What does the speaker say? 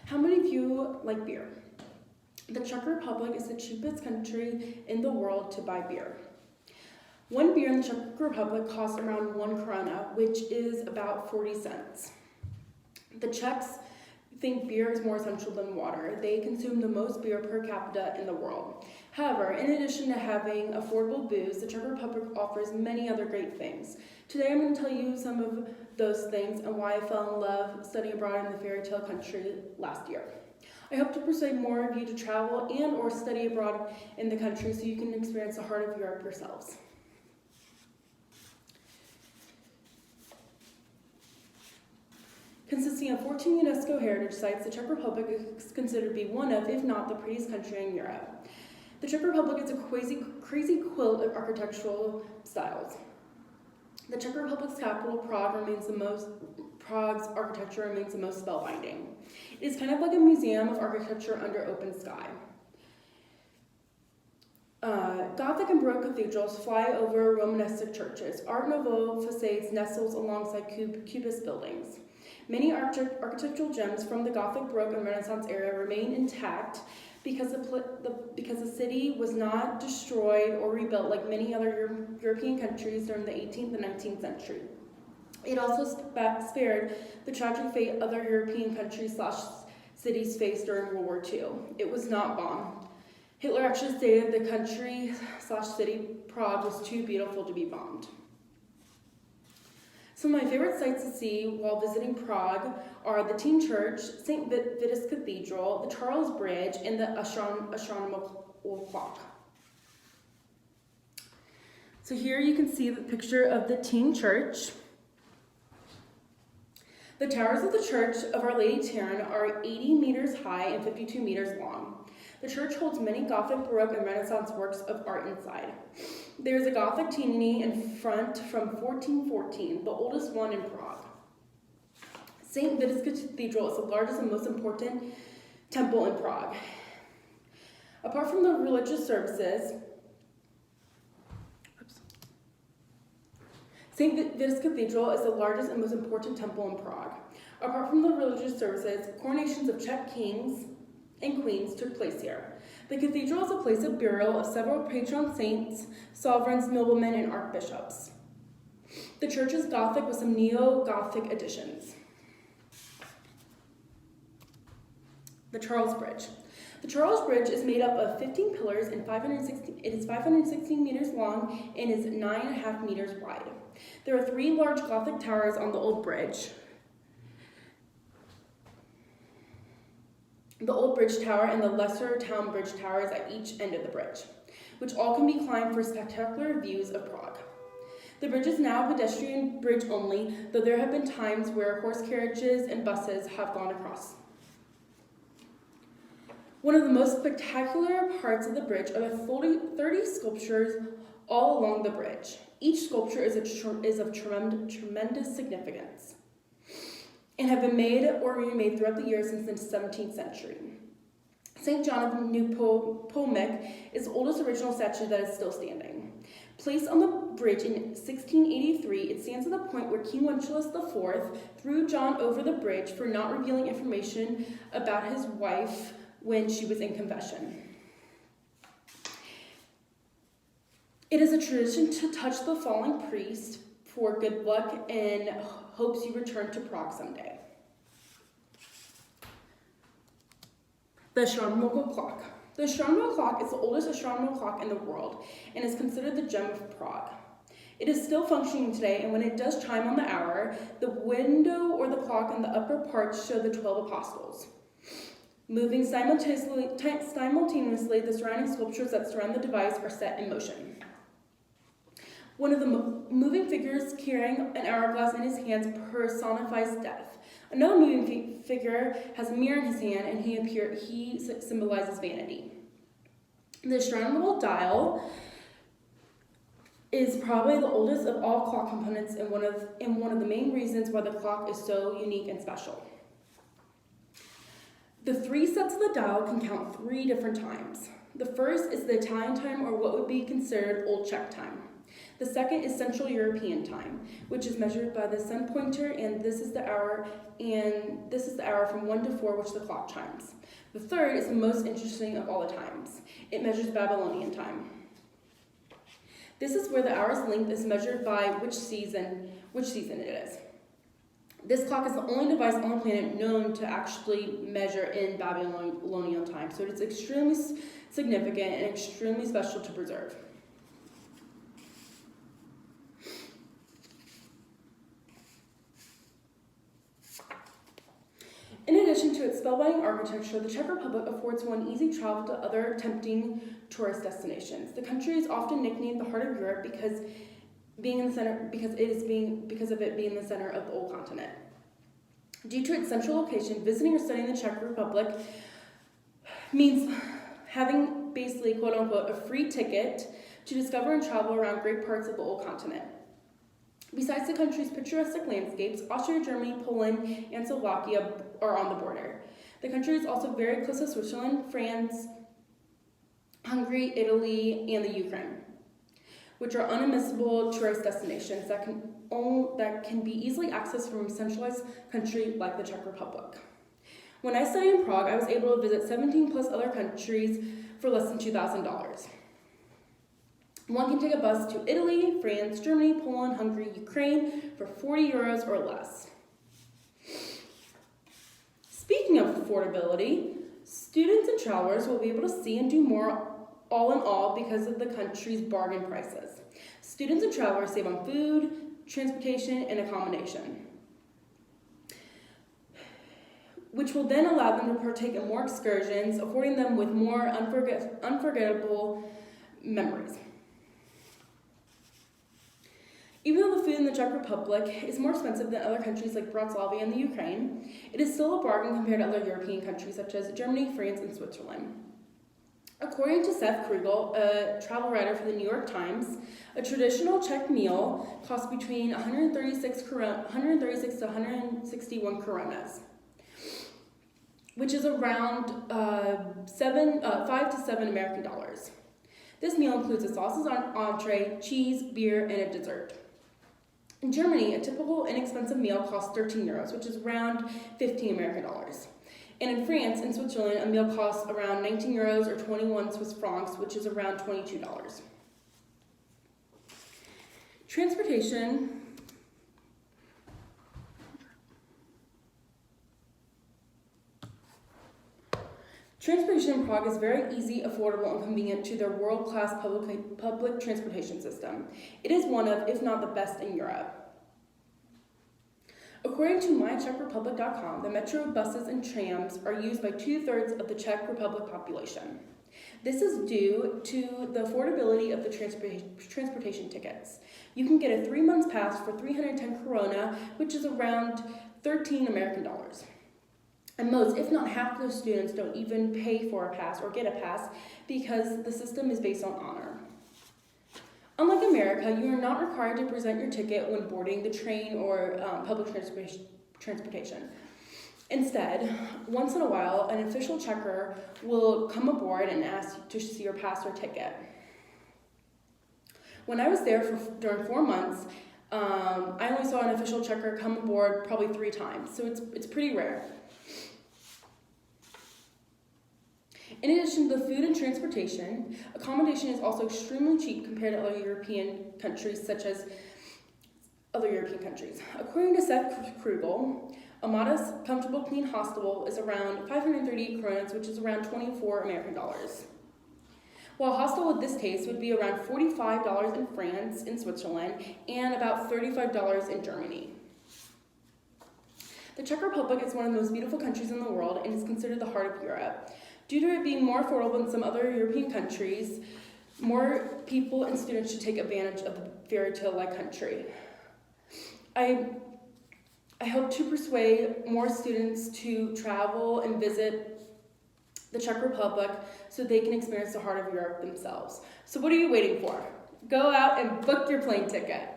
How many of you like beer? The Czech Republic is the cheapest country in the world to buy beer. One beer in the Czech Republic costs around 1 koruna, which is about 40 cents. The Czechs think beer is more essential than water. They consume the most beer per capita in the world. However, in addition to having affordable booze, the Czech Republic offers many other great things. Today I'm going to tell you some of those things and why I fell in love studying abroad in the fairy tale country last year. I hope to persuade more of you to travel and or study abroad in the country so you can experience the heart of Europe yourselves. Consisting of 14 UNESCO heritage sites, the Czech Republic is considered to be one of, if not the prettiest country in Europe. The Czech Republic is a crazy quilt of architectural styles. The Czech Republic's capital, Prague's architecture remains the most spellbinding. It is kind of like a museum of architecture under open sky. Gothic and Baroque cathedrals fly over Romanesque churches. Art Nouveau facades nestles alongside Cubist buildings. Many architectural gems from the Gothic, Baroque, and Renaissance era remain intact because the city was not destroyed or rebuilt like many other European countries during the 18th and 19th century. It also spared the tragic fate other European countries / cities faced during World War II. It was not bombed. Hitler actually stated the country / city, Prague, was too beautiful to be bombed. Some of my favorite sights to see while visiting Prague are the Teen Church, St. Vitus Cathedral, the Charles Bridge, and the astronomical clock. So here you can see the picture of the Teen Church. The towers of the Church of Our Lady Tarn are 80 meters high and 52 meters long. The church holds many Gothic, Baroque, and Renaissance works of art inside. There is a Gothic Tivoli in front from 1414, the oldest one in Prague. St. Vitus Cathedral is the largest and most important temple in Prague. Apart from the religious services, St. Vitus Cathedral is the largest and most important temple in Prague. Apart from the religious services, coronations of Czech kings and queens took place here. The cathedral is a place of burial of several patron saints, sovereigns, noblemen, and archbishops. The church is Gothic with some neo-Gothic additions. The Charles Bridge. The Charles Bridge is made up of 15 pillars and it is 516 meters long and is 9.5 meters wide. There are 3 large Gothic towers on the old bridge. The Old Bridge Tower and the Lesser Town Bridge Towers at each end of the bridge, which all can be climbed for spectacular views of Prague. The bridge is now a pedestrian bridge only, though there have been times where horse carriages and buses have gone across. One of the most spectacular parts of the bridge are the 30 sculptures all along the bridge. Each sculpture is of tremendous significance and have been made or remade throughout the years since the 17th century. St. John of Nepomuc is the oldest original statue that is still standing. Placed on the bridge in 1683, it stands at the point where King Wenceslas IV threw John over the bridge for not revealing information about his wife when she was in confession. It is a tradition to touch the fallen priest for good luck and hopes you return to Prague someday. The astronomical clock. The astronomical clock is the oldest astronomical clock in the world and is considered the gem of Prague. It is still functioning today, and when it does chime on the hour, the window or the clock in the upper part show the 12 apostles. Moving simultaneously, the surrounding sculptures that surround the device are set in motion. One of the moving figures carrying an hourglass in his hands personifies death. Another moving figure has a mirror in his hand, and he symbolizes vanity. The astronomical dial is probably the oldest of all clock components and one of the main reasons why the clock is so unique and special. The 3 sets of the dial can count 3 different times. The first is the Italian time, or what would be considered Old Czech time. The second is Central European Time, which is measured by the sun pointer, and this is the hour from 1 to 4, which the clock chimes. The third is the most interesting of all the times. It measures Babylonian time. This is where the hour's length is measured by which season it is. This clock is the only device on the planet known to actually measure in Babylonian time, so it's extremely significant and extremely special to preserve. In addition to its spellbinding architecture, the Czech Republic affords one easy travel to other tempting tourist destinations. The country is often nicknamed the heart of Europe because of it being the center of the old continent. Due to its central location, visiting or studying the Czech Republic means having basically, quote unquote, a free ticket to discover and travel around great parts of the old continent. Besides the country's picturesque landscapes, Austria, Germany, Poland, and Slovakia are on the border. The country is also very close to Switzerland, France, Hungary, Italy, and the Ukraine, which are unmissable tourist destinations that can be easily accessed from a centralized country like the Czech Republic. When I studied in Prague, I was able to visit 17 plus other countries for less than $2,000. One can take a bus to Italy, France, Germany, Poland, Hungary, Ukraine for 40 euros or less. Speaking of affordability, students and travelers will be able to see and do more all in all because of the country's bargain prices. Students and travelers save on food, transportation, and accommodation, which will then allow them to partake in more excursions, affording them with more unforgettable memories. Even though the food in the Czech Republic is more expensive than other countries like Bratislava and the Ukraine, it is still a bargain compared to other European countries such as Germany, France, and Switzerland. According to Seth Krugel, a travel writer for the New York Times, a traditional Czech meal costs between 136 to 161 coronas, which is around $5 to $7 American dollars. This meal includes a sausage entree, cheese, beer, and a dessert. In Germany, a typical inexpensive meal costs 13 euros, which is around 15 American dollars. And in France and Switzerland, a meal costs around 19 euros or 21 Swiss francs, which is around $22. Transportation. Transportation in Prague is very easy, affordable, and convenient to their world-class public transportation system. It is one of, if not the best in Europe. According to myczechrepublic.com, the metro buses and trams are used by 2/3 of the Czech Republic population. This is due to the affordability of the transportation tickets. You can get a 3-month pass for 310 koruna, which is around 13 American dollars. And most, if not half, of the students don't even pay for a pass or get a pass because the system is based on honor. Unlike America, you are not required to present your ticket when boarding the train or public transportation. Instead, once in a while, an official checker will come aboard and ask to see your pass or ticket. When I was there during 4 months, I only saw an official checker come aboard probably 3 times, so it's pretty rare. In addition to the food and transportation, accommodation is also extremely cheap compared to other European countries, According to Seth Krugel, a modest, comfortable, clean hostel is around 538 kronas, which is around 24 American dollars. While a hostel with this taste would be around $45 in France and Switzerland, and about $35 in Germany. The Czech Republic is one of the most beautiful countries in the world and is considered the heart of Europe. Due to it being more affordable than some other European countries, more people and students should take advantage of the fairy tale-like country. I hope to persuade more students to travel and visit the Czech Republic so they can experience the heart of Europe themselves. So what are you waiting for? Go out and book your plane ticket.